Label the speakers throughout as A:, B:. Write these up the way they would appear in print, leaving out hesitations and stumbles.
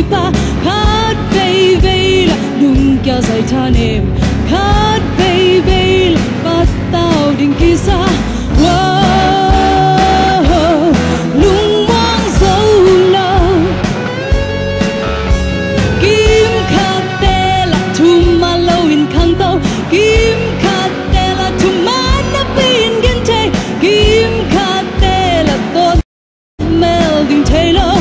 A: pa khát baby là lung kéo dài tha niệm khát baby là bắt tao đình kỳ xa lung quang dấu lâu kim khát tê là thum mà lâu in khang tao kim khát tê là thum mà nó bin gen thế kim khát tê là tốt mel đình thế lo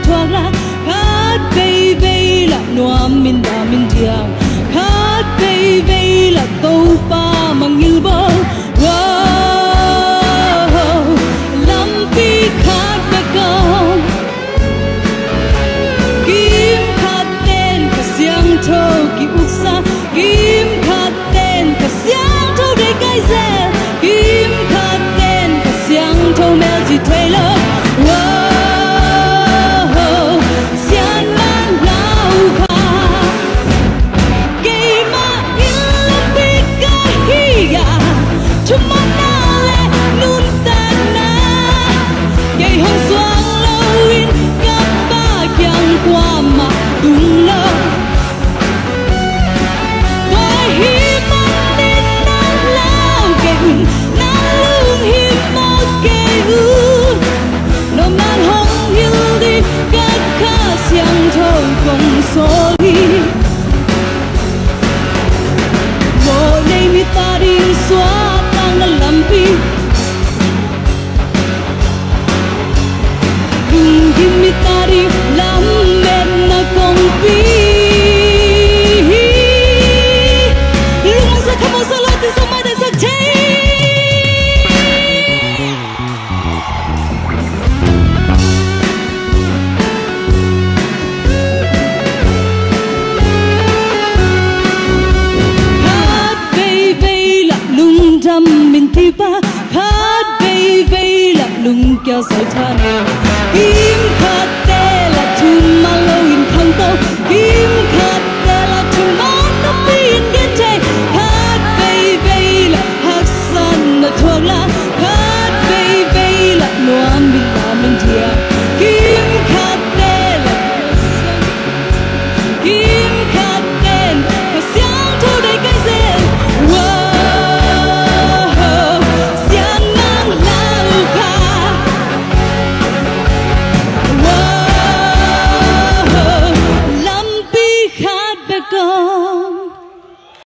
A: thoa ra khát baby là noa min da min diang khát baby là tàu pa mang như bơ lắm bi khát bé con kim khát tên cả xiang thâu kỳ uk sa kim khát tên cả xiang thâu để cái dè kim khát tên cả xiang thâu mel chỉ thuê lơ xóa tăng là làm pi đừng kim mi ta đi làm mệt na công pi lúc mà sẽ không bao giờ lo thì sao mai đã giấc cháy mình thi ba khát baby là lung kéo dài tha niệm kim khát tê là thum mà lâu in khang tao kim